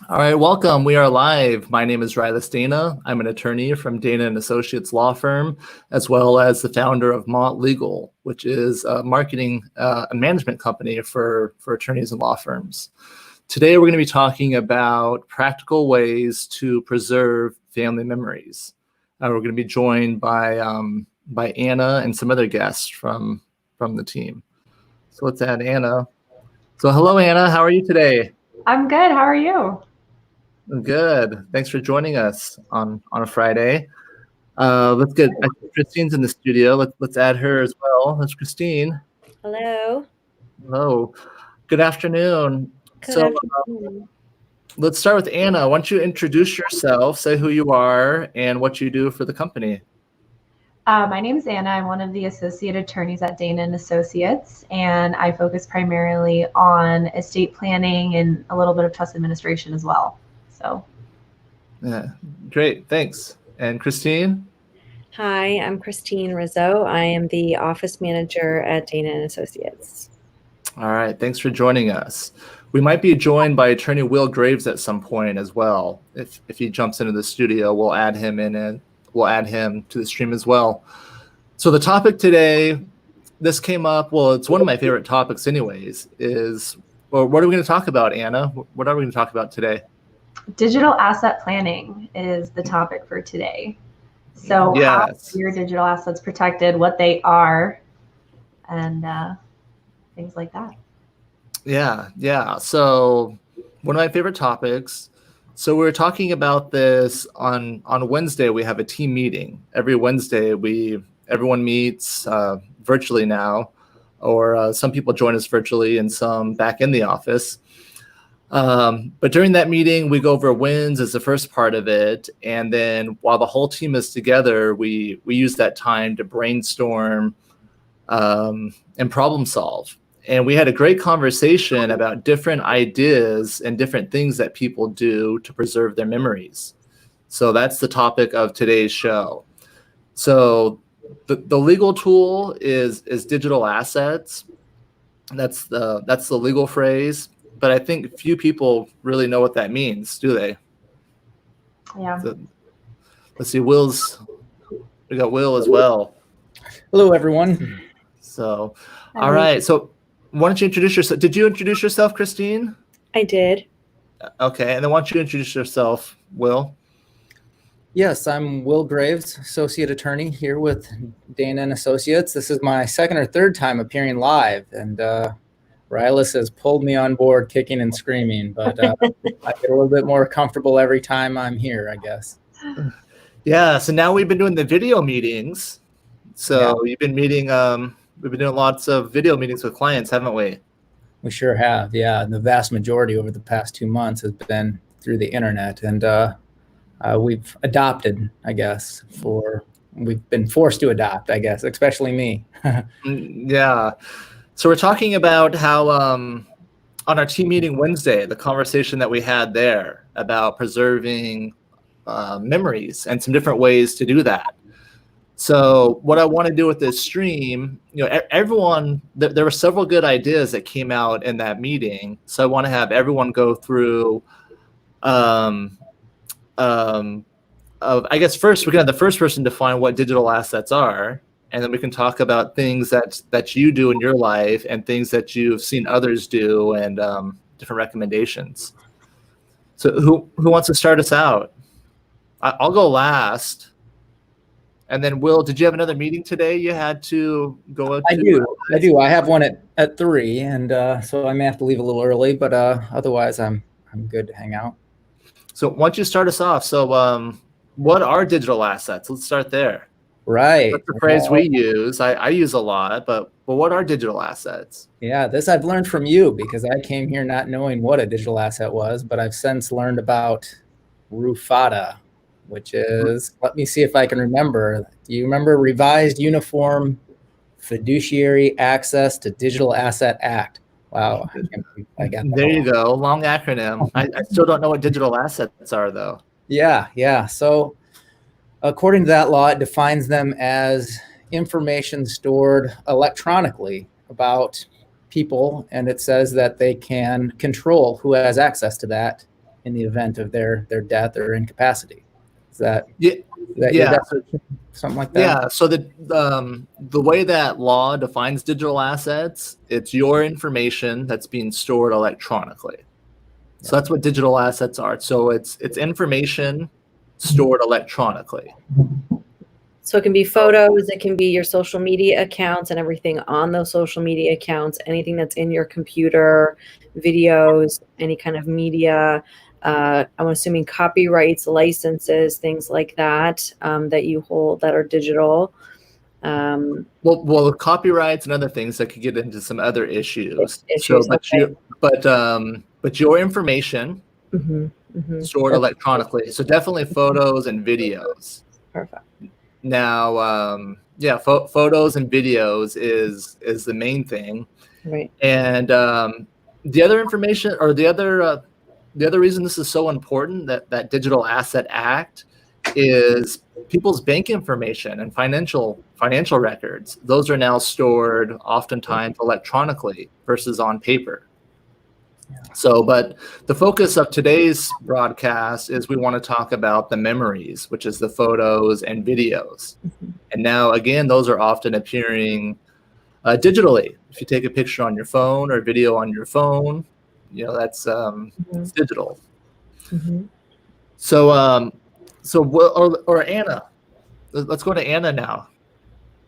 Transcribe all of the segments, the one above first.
All right, welcome. We are live. My name is Rilus. I'm an attorney from Dana and Associates law firm, as well as the founder of Mont Legal, which is a marketing and management company for attorneys and law firms. Today, we're going to be talking about practical ways to preserve family memories. We're going to be joined by Anna and some other guests from the team. So let's add Anna. So hello, Anna. How are you today? I'm good. How are you? Good. Thanks for joining us on a Friday. Let's get Christine's in the studio. Let's add her as well. That's Christine. Hello. Hello. Good afternoon. Good afternoon. Let's start with Anna. Why don't you introduce yourself, say who you are, and what you do for the company? My name is Anna. I'm one of the associate attorneys at Dana and Associates, and I focus primarily on estate planning and a little bit of trust administration as well. So, yeah, great. Thanks. And Christine? Hi, I'm Christine Rizzo. I am the office manager at Dana and Associates. All right. Thanks for joining us. We might be joined by attorney Will Graves at some point as well. If he jumps into the studio, we'll add him in and we'll add him to the stream as well. So the topic today, this came up, well, it's one of my favorite topics anyways, is, well, what are we going to talk about, Anna? What are we going to talk about today? digital asset planning is the topic for today. So Yes. how are your digital assets protected, what they are, and things like that. Yeah. So one of my favorite topics. So we were talking about this on Wednesday. We have a team meeting. Every Wednesday, everyone meets virtually now, or some people join us virtually and some back in the office. But during that meeting, we go over wins as the first part of it. And then while the whole team is together, we use that time to brainstorm and problem solve. And we had a great conversation about different ideas and different things that people do to preserve their memories. So that's the topic of today's show. So the legal tool is digital assets. That's the legal phrase. But I think few people really know what that means, do they? Yeah. So, let's see, we got Will as well. Hello, everyone. So, all right. So why don't you introduce yourself? Did you introduce yourself, Christine? I did. Okay. And then why don't you introduce yourself, Will? Yes, I'm Will Graves, associate attorney here with Dana and Associates. This is my second or third time appearing live, and Rilus has pulled me on board kicking and screaming, but I get a little bit more comfortable every time I'm here, I guess. Yeah. So now we've been doing the video meetings. So You've been meeting, we've been doing lots of video meetings with clients, haven't we? We sure have, yeah. And the vast majority over the past 2 months has been through the internet, and we've adopted, I guess, we've been forced to adopt, I guess, especially me. Yeah. So we're talking about how on our team meeting Wednesday, the conversation that we had there about preserving memories and some different ways to do that. So what I want to do with this stream, everyone, there were several good ideas that came out in that meeting. So I want to have everyone go through, I guess first we're going to have the first person define what digital assets are. And then we can talk about things that you do in your life and things that you've seen others do and different recommendations. So who wants to start us out? I'll go last. And then Will, did you have another meeting today you had to go to? I do. I have one at 3, and so I may have to leave a little early, but otherwise I'm good to hang out. So why don't you start us off? So what are digital assets? Let's start there. Right. That's the phrase we use. I use a lot, but what are digital assets? Yeah, this I've learned from you because I came here not knowing what a digital asset was, but I've since learned about RUFADA, which is, let me see if I can remember. Do you remember Revised Uniform Fiduciary Access to Digital Asset Act? Wow. I got that. There you go. Long acronym. I still don't know what digital assets are, though. Yeah. So according to that law, it defines them as information stored electronically about people, and it says that they can control who has access to that in the event of their death or incapacity. Is that Yeah, your yeah, definition? Something like that? yeah. So the way that law defines digital assets, it's your information that's being stored electronically. So that's what digital assets are. So it's information stored electronically. So it can be photos, it can be your social media accounts and everything on those social media accounts, anything that's in your computer, videos, any kind of media. I'm assuming copyrights, licenses, things like that, that you hold that are digital. Well, copyrights and other things that could get into some other issues. Issues, okay. But your information stored Perfect. electronically. So definitely photos and videos. Perfect. Now, photos and videos is the main thing. Right. And the other information, or the other reason this is so important, that Digital Asset Act, is people's bank information and financial records. Those are now stored oftentimes electronically versus on paper. So, but the focus of today's broadcast is we want to talk about the memories, which is the photos and videos. And now, again, those are often appearing digitally. If you take a picture on your phone or video on your phone, that's it's digital. So, or Anna, let's go to Anna now.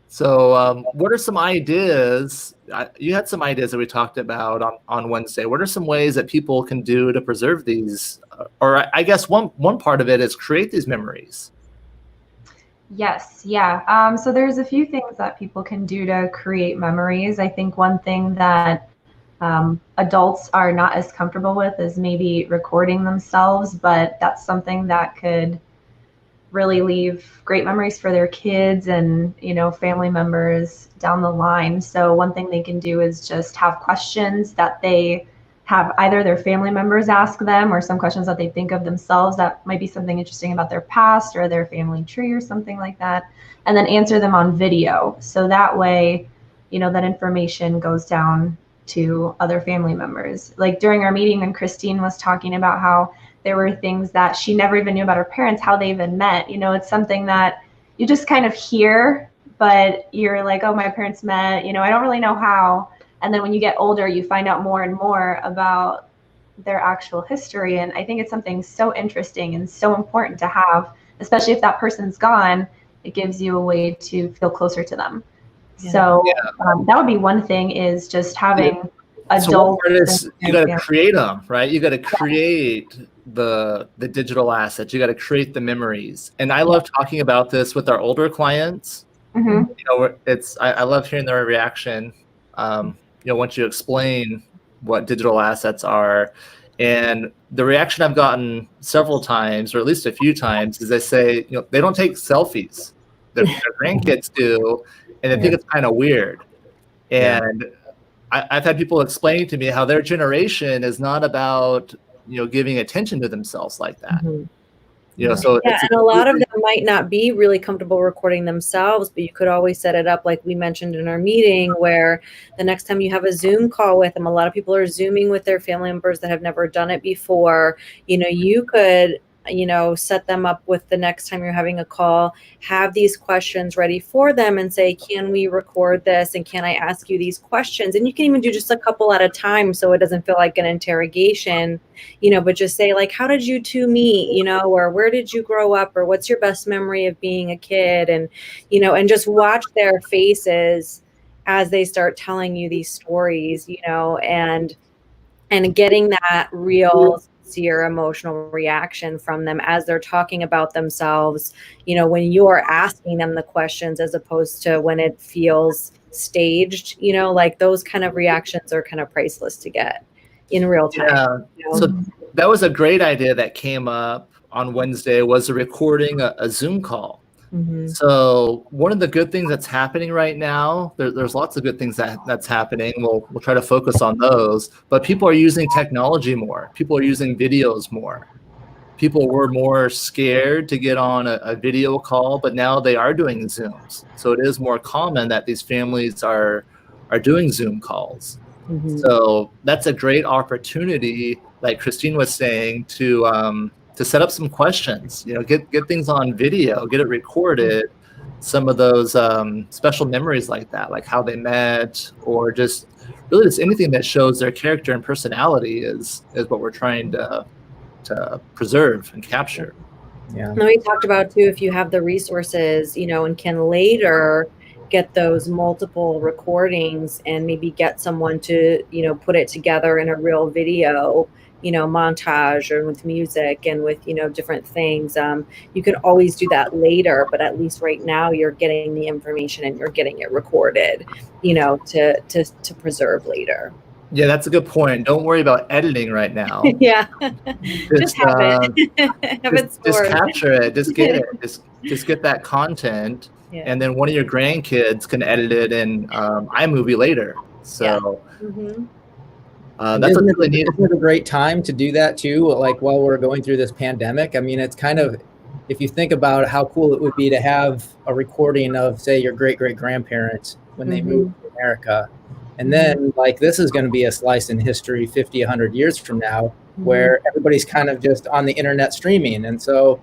So what are some ideas? You had some ideas that we talked about on Wednesday. What are some ways that people can do to preserve these? Or I guess one part of it is create these memories. Yes, yeah. So there's a few things that people can do to create memories. I think one thing that adults are not as comfortable with is maybe recording themselves, but that's something that could really leave great memories for their kids and, family members down the line. So one thing they can do is just have questions that they have either their family members ask them, or some questions that they think of themselves that might be something interesting about their past or their family tree or something like that, and then answer them on video. So that way, that information goes down to other family members. Like during our meeting when Christine was talking about how there were things that she never even knew about her parents, how they even met. It's something that you just kind of hear, but you're like, oh, my parents met, I don't really know how. And then when you get older, you find out more and more about their actual history. And I think it's something so interesting and so important to have, especially if that person's gone. It gives you a way to feel closer to them. Yeah. So that would be one thing, is just having adults. So you got to create them, right? You got to create the digital assets. You got to create the memories. And I love talking about this with our older clients. I love hearing their reaction. Once you explain what digital assets are, and the reaction I've gotten several times, or at least a few times, is they say, they don't take selfies. Their grandkids do, and they think it's kind of weird. And I've had people explain to me how their generation is not about, giving attention to themselves like that. So and a lot of them might not be really comfortable recording themselves, but you could always set it up like we mentioned in our meeting, where the next time you have a Zoom call with them, a lot of people are Zooming with their family members that have never done it before. You could set them up with the next time you're having a call, have these questions ready for them and say, can we record this? And can I ask you these questions? And you can even do just a couple at a time, so it doesn't feel like an interrogation, but just say like, how did you two meet, or where did you grow up? Or what's your best memory of being a kid? And, and just watch their faces as they start telling you these stories, and getting that real, sincere emotional reaction from them as they're talking about themselves, when you're asking them the questions, as opposed to when it feels staged, like those kind of reactions are kind of priceless to get in real time. So that was a great idea that came up on Wednesday, was recording a Zoom call. So one of the good things that's happening right now, there's lots of good things that's happening. We'll try to focus on those, but people are using technology more. People are using videos more. People were more scared to get on a video call, but now they are doing Zooms. So it is more common that these families are doing Zoom calls. Mhm. So that's a great opportunity, like Christine was saying, to set up some questions. Get things on video, get it recorded. Some of those special memories like that, like how they met, or just really just anything that shows their character and personality is what we're trying to preserve and capture. Yeah. Now we talked about too, if you have the resources, and can later get those multiple recordings and maybe get someone to, put it together in a real video, montage, or with music and with, different things. You can always do that later, but at least right now you're getting the information and you're getting it recorded, to preserve later. Yeah, that's a good point. Don't worry about editing right now. Yeah. Just have it. Have it Just stored. capture it. Just get it. Just get that content, Yeah. and then one of your grandkids can edit it in iMovie later. So Mhm. that's what's really neat. Isn't it a great time to do that too? Like while we're going through this pandemic, I mean, it's kind of, if you think about how cool it would be to have a recording of, say, your great grandparents when they moved to America. And then, like, this is going to be a slice in history 50, 100 years from now, where everybody's kind of just on the internet streaming. And so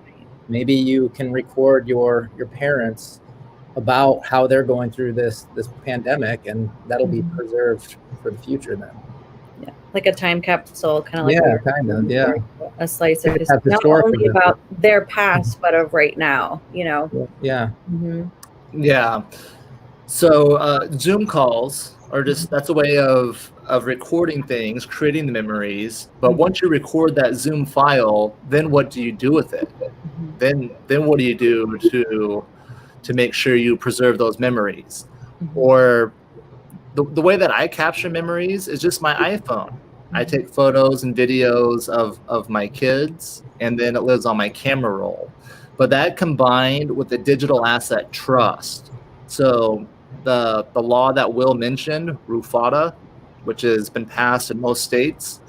maybe you can record your parents about how they're going through this pandemic, and that'll be preserved for the future then. Yeah, like a time capsule, kind of like a slice of history, not only about their past, but of right now. Yeah. Mm-hmm. Yeah. So Zoom calls are just, that's a way of recording things, creating the memories. But once you record that Zoom file, then what do you do with it? Then what do you do to make sure you preserve those memories? Or the way that I capture memories is just my iPhone. I take photos and videos of my kids, and then it lives on my camera roll. But that combined with the digital asset trust. So the law that Will mentioned, RUFADA, which has been passed in most states,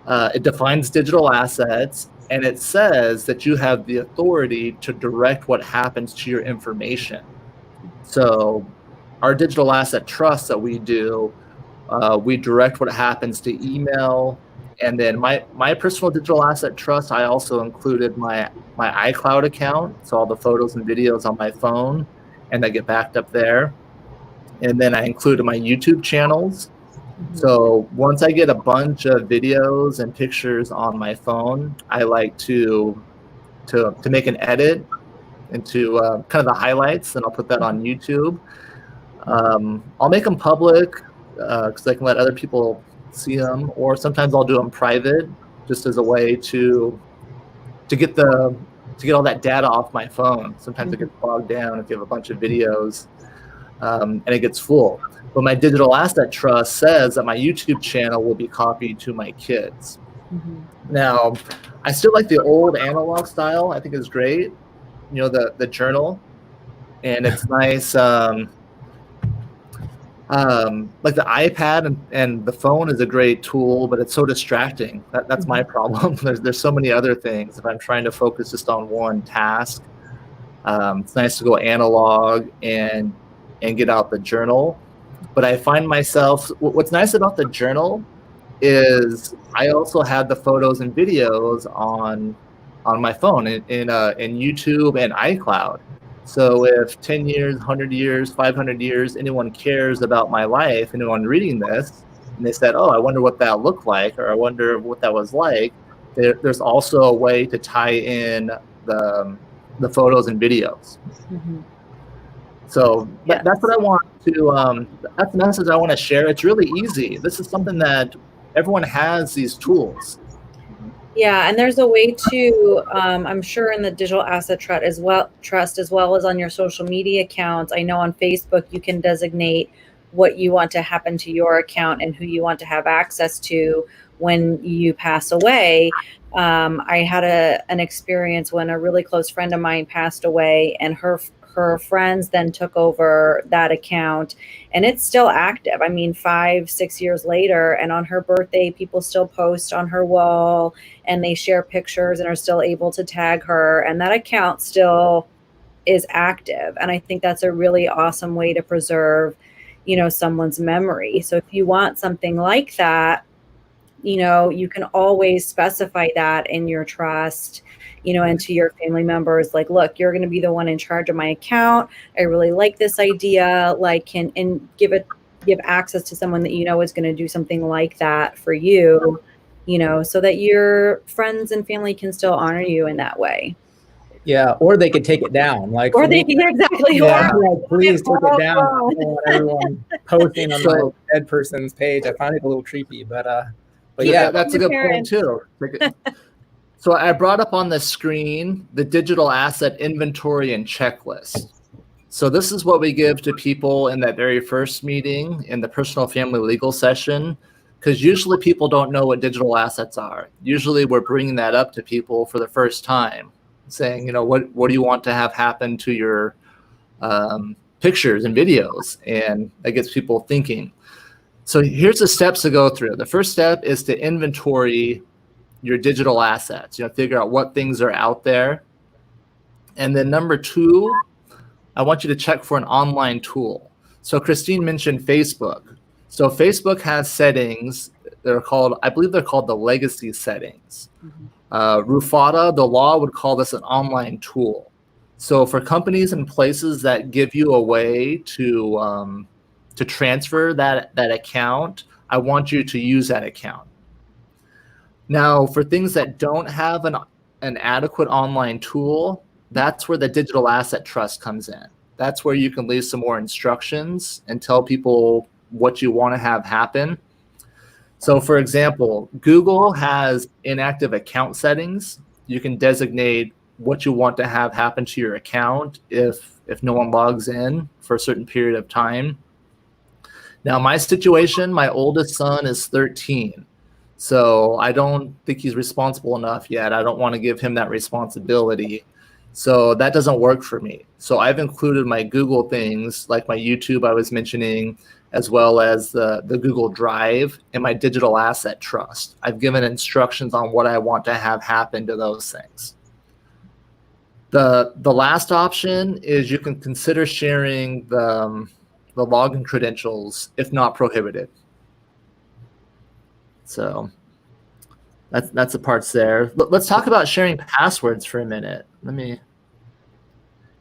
it defines digital assets, and it says that you have the authority to direct what happens to your information. So our digital asset trust that we do, we direct what happens to email. And then my personal digital asset trust, I also included my iCloud account, so all the photos and videos on my phone, and they get backed up there. And then I included my YouTube channels. So once I get a bunch of videos and pictures on my phone, I like to make an edit into kind of the highlights, and I'll put that on YouTube. I'll make them public because I can let other people see them, or sometimes I'll do them private, just as a way to get all that data off my phone. Sometimes it gets bogged down if you have a bunch of videos, and it gets full. But my digital asset trust says that my YouTube channel will be copied to my kids. Now, I still like the old analog style. I think it's great. The journal, and it's nice. Like the iPad and the phone is a great tool, but it's so distracting. That's my problem. There's so many other things. If I'm trying to focus just on one task, it's nice to go analog and get out the journal. But I find myself, what's nice about the journal is I also have the photos and videos on my phone in YouTube and iCloud. So if 10 years, 100 years, 500 years, anyone cares about my life, anyone reading this, and they said, oh, I wonder what that looked like, or I wonder what that was like, there's also a way to tie in the photos and videos. So that's what I want to, that's the message I want to share. It's really easy. This is something that everyone has, these tools. Yeah, and there's a way to, I'm sure in the digital asset trust as well as on your social media accounts. I know on Facebook you can designate what you want to happen to your account and who you want to have access to when you pass away. I had an experience when a really close friend of mine passed away, and her friends then took over that account, and it's still active. I mean, 5-6 years later, and on her birthday, people still post on her wall and they share pictures and are still able to tag her, and that account still is active. And I think that's a really awesome way to preserve, someone's memory. So if you want something like that, you can always specify that in your trust, and to your family members, like, look, you're going to be the one in charge of my account. I really like this idea, and give access to someone that is going to do something like that for you, so that your friends and family can still honor you in that way. Yeah, or they could take it down. Like, or they can exactly. Yeah. Please take it down. I don't want everyone posting on my dead person's page. I find it a little creepy, but yeah, that's a good point too. So I brought up on the screen the digital asset inventory and checklist. So this is what we give to people in that very first meeting in the personal family legal session, because usually people don't know what digital assets are. Usually we're bringing that up to people for the first time, saying, what do you want to have happen to your pictures and videos? And that gets people thinking. So here's the steps to go through. The first step is to inventory your digital assets, figure out what things are out there. And then number 2, I want you to check for an online tool. So Christine mentioned Facebook. So Facebook has settings. I believe they're called the legacy settings. Rufata, the law would call this an online tool. So for companies and places that give you a way to transfer that account, I want you to use that account. Now, for things that don't have an adequate online tool, that's where the digital asset trust comes in. That's where you can leave some more instructions and tell people what you want to have happen. So for example, Google has inactive account settings. You can designate what you want to have happen to your account if no one logs in for a certain period of time. Now, my situation, my oldest son is 13. So I don't think he's responsible enough yet. I don't want to give him that responsibility. So that doesn't work for me. So I've included my Google things, like my YouTube I was mentioning, as well as the Google Drive and my digital asset trust. I've given instructions on what I want to have happen to those things. The last option is you can consider sharing the login credentials if not prohibited. So that's the parts there. Let's talk about sharing passwords for a minute.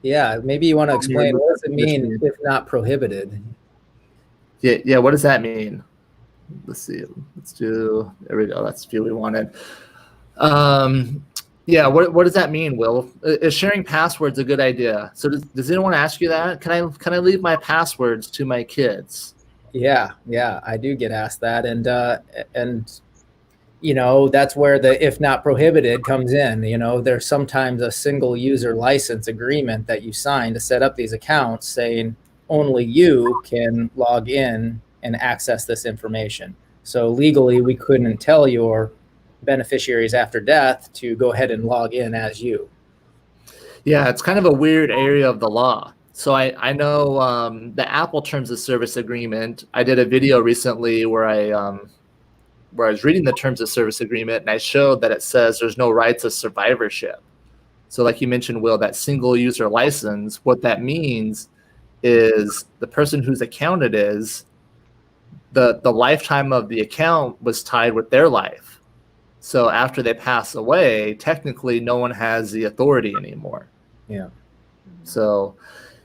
Yeah, maybe you want to explain what does it mean if not prohibited? Yeah, what does that mean? Let's see. There we go. That's the view we wanted. Yeah, what does that mean, Will? Is sharing passwords a good idea? So does anyone ask you that? Can I leave my passwords to my kids? Yeah, I do get asked that, and that's where the if not prohibited comes in. There's sometimes a single user license agreement that you sign to set up these accounts saying only you can log in and access this information. So legally, we couldn't tell your beneficiaries after death to go ahead and log in as you. Yeah, it's kind of a weird area of the law. So I know the Apple Terms of Service Agreement. I did a video recently where I was reading the Terms of Service Agreement, and I showed that it says there's no rights of survivorship. So like you mentioned, Will, that single user license, what that means is the person whose account it is, the lifetime of the account was tied with their life. So after they pass away, technically no one has the authority anymore. Yeah. So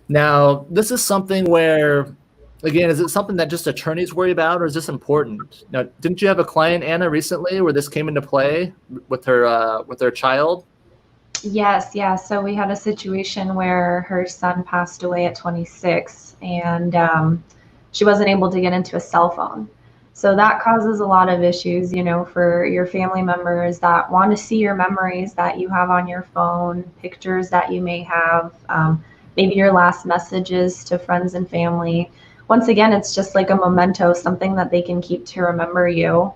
now this is something where, again, is it something that just attorneys worry about, or is this important? Now, didn't you have a client, Anna, recently where this came into play with her child? Yes, yeah. So we had a situation where her son passed away at 26, and she wasn't able to get into a cell phone. So that causes a lot of issues, for your family members that want to see your memories that you have on your phone, pictures that you may have, maybe your last messages to friends and family. Once again, it's just like a memento, something that they can keep to remember you.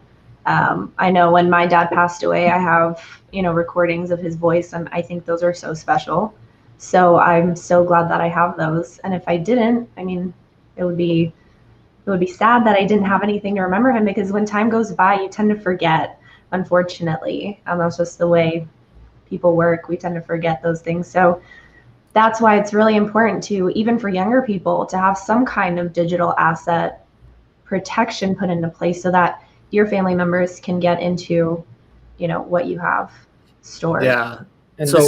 I know when my dad passed away, I have, recordings of his voice, and I think those are so special. So I'm so glad that I have those. And if I didn't, it would be sad that I didn't have anything to remember him, because when time goes by, you tend to forget, unfortunately. That's just the way people work. We tend to forget those things. So that's why it's really important to, even for younger people, to have some kind of digital asset protection put into place so that your family members can get into, what you have stored. Yeah. And So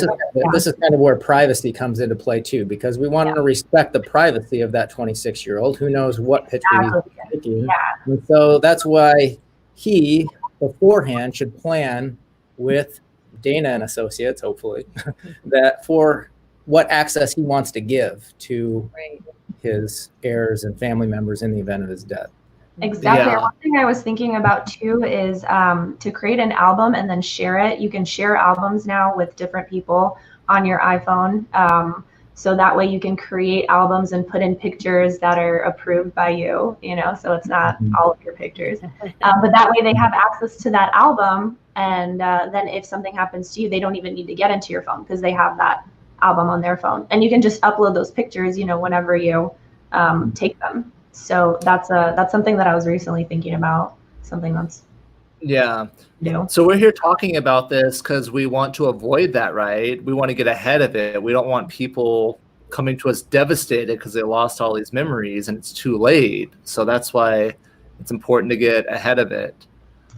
this is kind of where privacy comes into play too, because we want to respect the privacy of that 26-year-old who knows what picture he's taking. Yeah. And so that's why he beforehand should plan with Dana and Associates, hopefully, that for what access he wants to give to his heirs and family members in the event of his death. Exactly. Yeah. One thing I was thinking about too is to create an album and then share it. You can share albums now with different people on your iPhone. So that way you can create albums and put in pictures that are approved by you, so it's not all of your pictures. But that way they have access to that album. And then if something happens to you, they don't even need to get into your phone because they have that album on their phone. And you can just upload those pictures, whenever you take them. So that's something that I was recently thinking about, something that's new. So we're here talking about this because we want to avoid that, right? We want to get ahead of it. We don't want people coming to us devastated because they lost all these memories and it's too late. So that's why it's important to get ahead of it.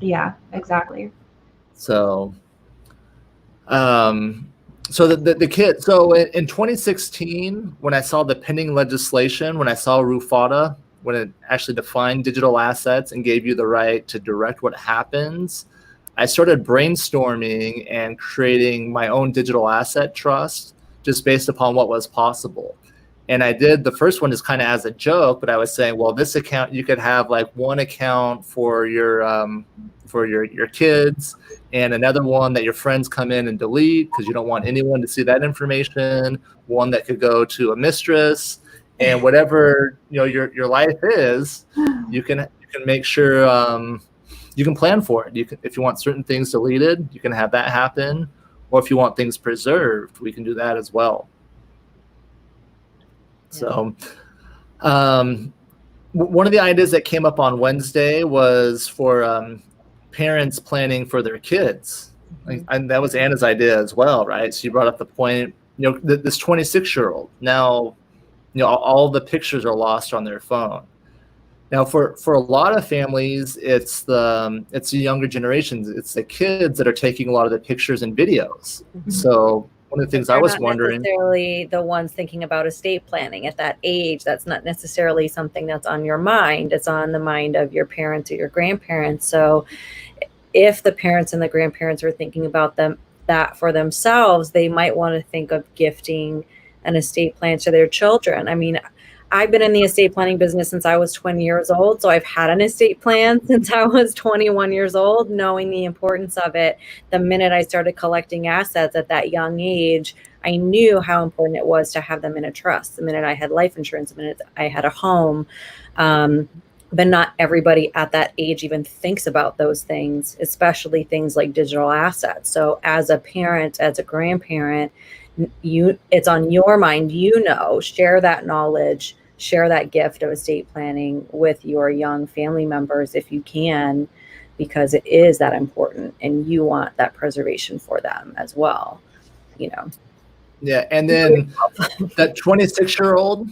Yeah, exactly. So, the kid. So in 2016, when I saw the pending legislation, when I saw RUFADA, when it actually defined digital assets and gave you the right to direct what happens, I started brainstorming and creating my own digital asset trust just based upon what was possible. And I did the first one just kind of as a joke, but I was saying, well, this account, you could have like one account for your kids and another one that your friends come in and delete because you don't want anyone to see that information, one that could go to a mistress, and whatever your life is, you can make sure you can plan for it. You can, if you want certain things deleted, you can have that happen, or if you want things preserved, we can do that as well. So one of the ideas that came up on Wednesday was for parents planning for their kids. And that was Anna's idea as well, right? So you brought up the point, this 26-year-old, now, all the pictures are lost on their phone. Now, for a lot of families, it's the younger generations. It's the kids that are taking a lot of the pictures and videos. So one of the things I was wondering, necessarily the ones thinking about estate planning at that age, that's not necessarily something that's on your mind. It's on the mind of your parents or your grandparents. So if the parents and the grandparents are thinking about that for themselves, they might want to think of gifting an estate plan to their children. I mean, I've been in the estate planning business since I was 20 years old. So I've had an estate plan since I was 21 years old, knowing the importance of it. The minute I started collecting assets at that young age, I knew how important it was to have them in a trust. The minute I had life insurance, the minute I had a home. But not everybody at that age even thinks about those things, especially things like digital assets. So as a parent, as a grandparent, it's on your mind, share that knowledge, share that gift of estate planning with your young family members if you can, because it is that important and you want that preservation for them as well, Yeah, and then that 26-year-old,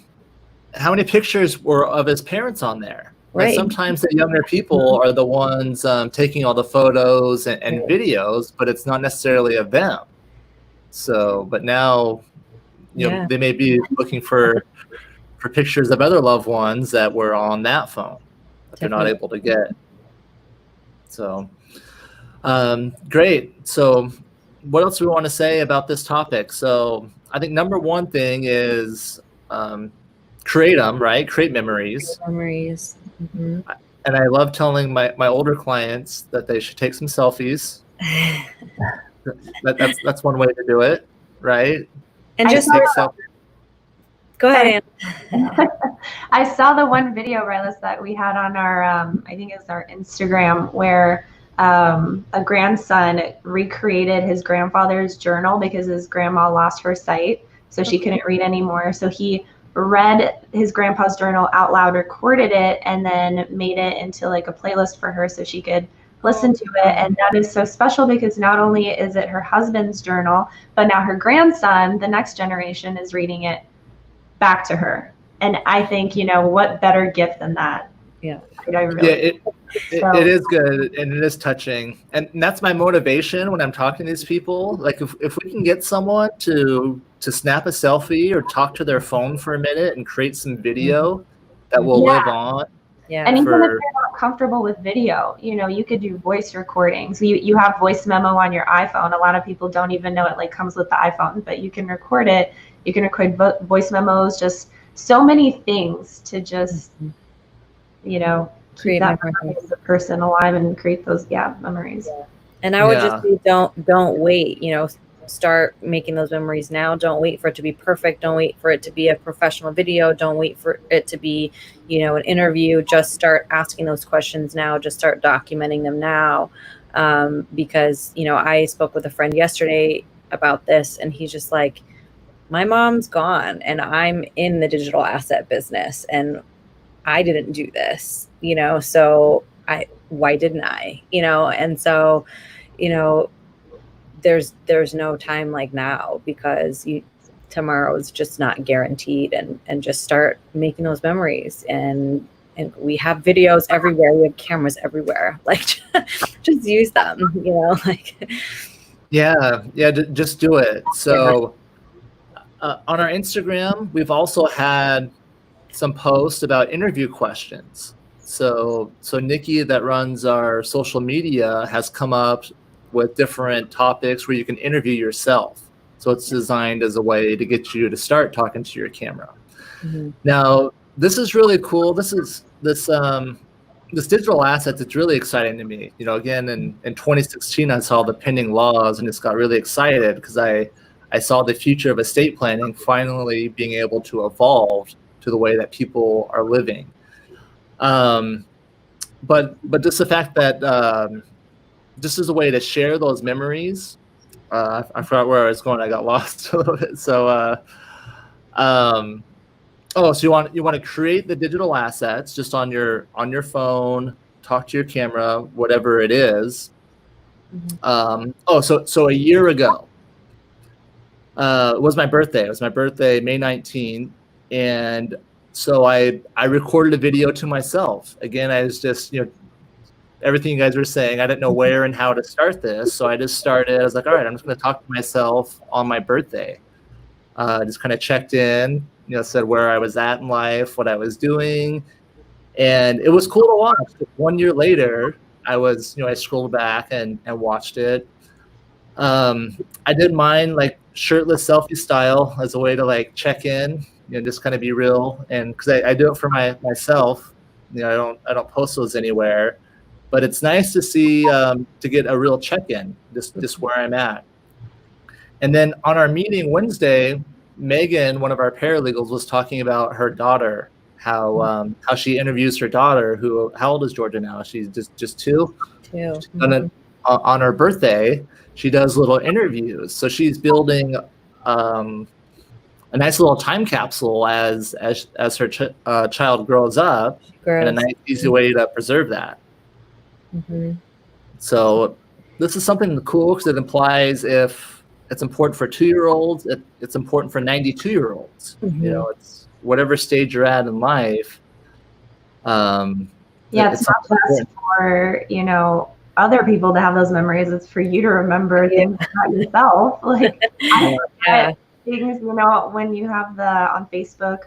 how many pictures were of his parents on there? Right. Sometimes the younger people are the ones taking all the photos and videos, but it's not necessarily of them. So, but now, they may be looking for pictures of other loved ones that were on that phone that they're not able to get. So, great. So, what else do we want to say about this topic? So, I think number one thing is create them, right? Create memories. Memories. Mm-hmm. And I love telling my older clients that they should take some selfies. That's one way to do it, right? And just go ahead, Anne. I saw the one video, Rilus, that we had on our I think it's our Instagram, where a grandson recreated his grandfather's journal because his grandma lost her sight, so she couldn't read anymore. So he read his grandpa's journal out loud, recorded it, and then made it into like a playlist for her so she could listen to it. And that is so special because not only is it her husband's journal, but now her grandson, the next generation, is reading it back to her. And I think, what better gift than that? Yeah. It is good, and it is touching, and that's my motivation when I'm talking to these people. Like if we can get someone to snap a selfie or talk to their phone for a minute and create some video that will live on. Yeah. And even if you're not comfortable with video, you could do voice recordings. You have voice memo on your iPhone. A lot of people don't even know it comes with the iPhone, but you can record it. You can record voice memos, just so many things to just, create that memory of the person alive and create those memories. Yeah. And I would just say don't wait, start making those memories now. Don't wait for it to be perfect. Don't wait for it to be a professional video. Don't wait for it to be, an interview. Just start asking those questions now. Just start documenting them now. Because, I spoke with a friend yesterday about this, and he's just like, my mom's gone and I'm in the digital asset business and I didn't do this, so why didn't I, and so, there's no time like now, because tomorrow is just not guaranteed, and just start making those memories. And we have videos everywhere. We have cameras everywhere. Just use them, just do it. So on our Instagram, we've also had some posts about interview questions. So Nikki, that runs our social media, has come up with different topics where you can interview yourself. So it's designed as a way to get you to start talking to your camera. Mm-hmm. Now, this is really cool. This digital assets, it's really exciting to me. Again, in 2016, I saw the pending laws and just got really excited because I saw the future of estate planning finally being able to evolve to the way that people are living. But just the fact that just as a way to share those memories, I forgot where I was going. I got lost a little bit. So, so you want to create the digital assets just on your phone, talk to your camera, whatever it is. Mm-hmm. So a year ago, it was my birthday. It was my birthday, May 19th. And so I recorded a video to myself. Again, I was just, everything you guys were saying, I didn't know where and how to start this. So I just started, I was like, all right, I'm just going to talk to myself on my birthday. Just kind of checked in, said where I was at in life, what I was doing. And it was cool to watch. 1 year later, I scrolled back and watched it. I did mine shirtless selfie style as a way to check in, just kind of be real. And because I do it for myself, I don't post those anywhere, but it's nice to see, to get a real check-in, just where I'm at. And then on our meeting Wednesday, Megan, one of our paralegals, was talking about her daughter, how she interviews her daughter, how old is Georgia now? She's just two. Mm-hmm. On her birthday, she does little interviews. So she's building a nice little time capsule as her child grows up, and a nice, easy way to preserve that. Mm-hmm. So this is something cool because it implies if it's important for 2-year-olds, it's important for 92-year-olds. Mm-hmm. It's whatever stage you're at in life. It's not just for, other people to have those memories. It's for you to remember things about yourself. Things, when you have on Facebook,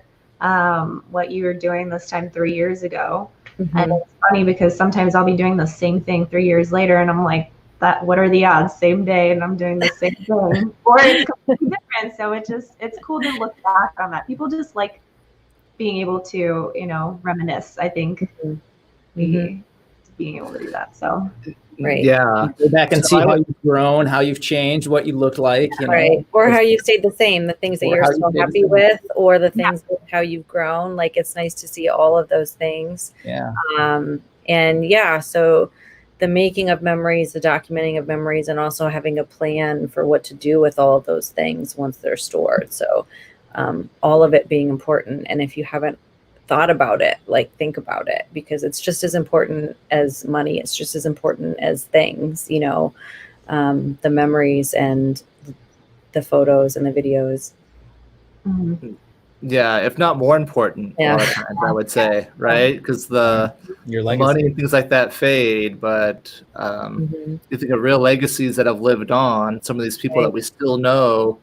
what you were doing this time 3 years ago. Mm-hmm. And it's funny because sometimes I'll be doing the same thing 3 years later and I'm like, what are the odds? Same day and I'm doing the same thing. Or it's completely different. So it's cool to look back on that. People just like being able to, reminisce, I think. Mm-hmm. Being able to do that. So right. Yeah. You go back and see how you've grown, how you've changed, what you looked like, right. Or how you stayed the same, the things that you're still happy with, or the things with how you've grown. It's nice to see all of those things. Yeah. So the making of memories, the documenting of memories, and also having a plan for what to do with all of those things once they're stored. So all of it being important. And if you haven't thought about it, like think about it, because it's just as important as money. It's just as important as things, you know, the memories and the photos and the videos. Mhm. Yeah, if not more important, a lot of times, I would say, right? Because the Your legacy. money and things like that fade, but you think of real legacies that have lived on, some of these people that we still know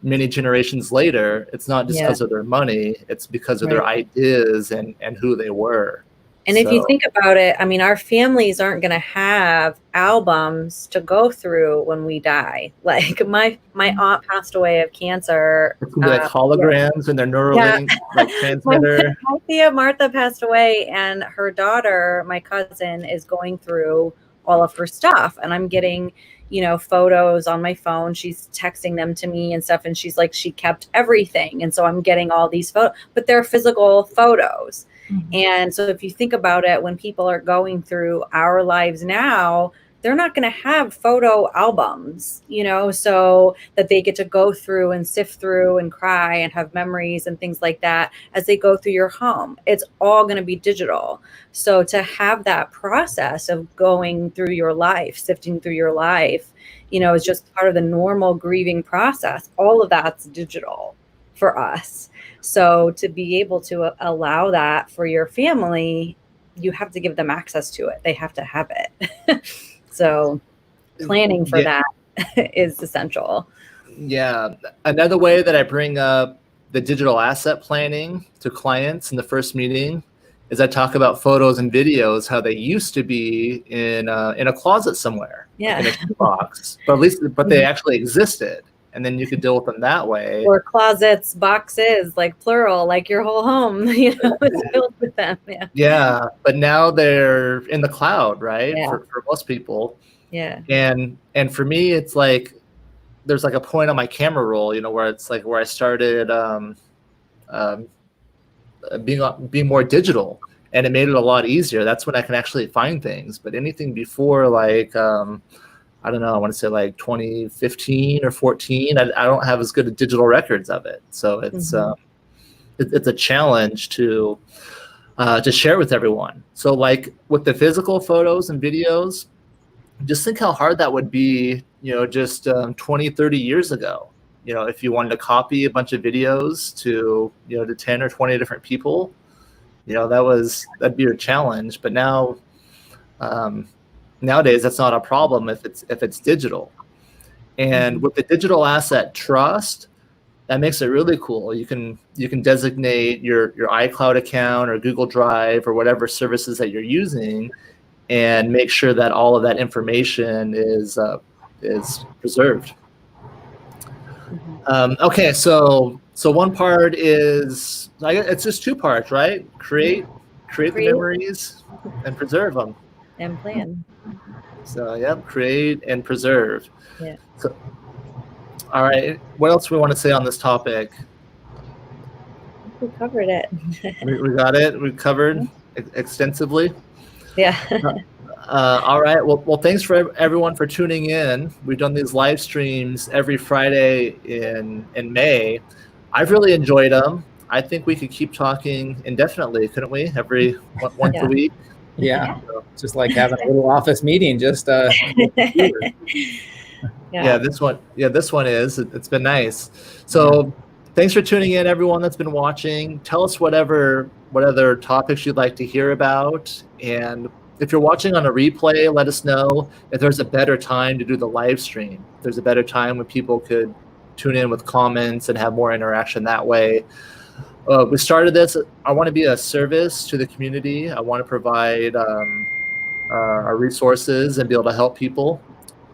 many generations later, it's not just because of their money, it's because of their ideas and who they were. And if you think about it, I mean, our families aren't going to have albums to go through when we die. Like my aunt passed away of cancer. It's gonna be like holograms and their Neuralink like transmitter. My Tia Martha passed away, and her daughter, my cousin, is going through all of her stuff, and I'm getting, you know, photos on my phone. She's texting them to me and stuff, and she's like, she kept everything, and so I'm getting all these photos, but they're physical photos. And so if you think about it, when people are going through our lives now, they're not going to have photo albums, you know, so that they get to go through and sift through and cry and have memories and things like that as they go through your home. It's all going to be digital. So to have that process of going through your life, sifting through your life, you know, is just part of the normal grieving process. All of that's digital for us. So to be able to allow that for your family, you have to give them access to it. They have to have it. So planning for that is essential. Yeah. Another way that I bring up the digital asset planning to clients in the first meeting is I talk about photos and videos, how they used to be in a closet somewhere, like in a shoebox, but they actually existed. And then you could deal with them that way. Or closets, boxes, like plural, like your whole home, you know, is filled with them. Yeah. But now they're in the cloud, right? For most people. Yeah. And for me, it's like, there's like a point on my camera roll, you know, where it's like where I started being more digital, and it made it a lot easier. That's when I can actually find things. But anything before, like, I don't know, I want to say like 2015 or 14, I don't have as good digital records of it. So it's it's a challenge to share with everyone. So like with the physical photos and videos, just think how hard that would be, you know, just 20, 30 years ago. You know, if you wanted to copy a bunch of videos to, you know, to 10 or 20 different people, you know, that'd be a challenge. But now, nowadays, that's not a problem if it's digital. And with the digital asset trust, that makes it really cool. You can designate your iCloud account or Google Drive or whatever services that you're using, and make sure that all of that information is preserved. Okay, so one part is, it's just two parts, right? Create the memories and preserve them. And plan. So, yep, create and preserve. Yeah. So, all right. What else do we want to say on this topic? We covered it. we got it. We covered extensively. Yeah. All right. Well, thanks for everyone for tuning in. We've done these live streams every Friday in May. I've really enjoyed them. I think we could keep talking indefinitely, couldn't we? Once a week. Yeah, just like having a little office meeting. Just yeah, this one is. It's been nice. So thanks for tuning in, everyone that's been watching. Tell us what other topics you'd like to hear about, and if you're watching on a replay, let us know if there's a better time to do the live stream. If there's a better time when people could tune in with comments and have more interaction that way. We started this. I want to be a service to the community. I want to provide our resources and be able to help people.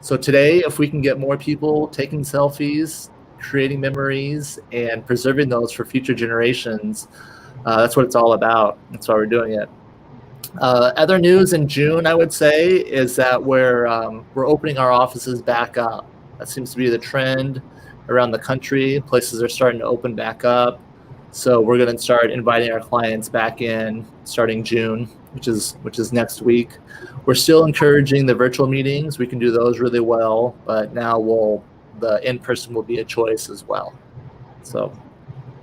So today, if we can get more people taking selfies, creating memories, and preserving those for future generations, that's what it's all about. That's why we're doing it. Other news in June, I would say, is that we're opening our offices back up. That seems to be the trend around the country. Places are starting to open back up. So we're going to start inviting our clients back in starting June, which is next week. We're still encouraging the virtual meetings. We can do those really well, but now the in-person will be a choice as well. So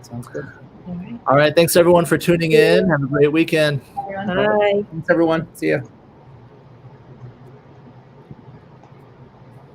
sounds good. All right. All right. Thanks everyone for tuning in. Have a great weekend. Everyone. Bye. Thanks, everyone. See ya.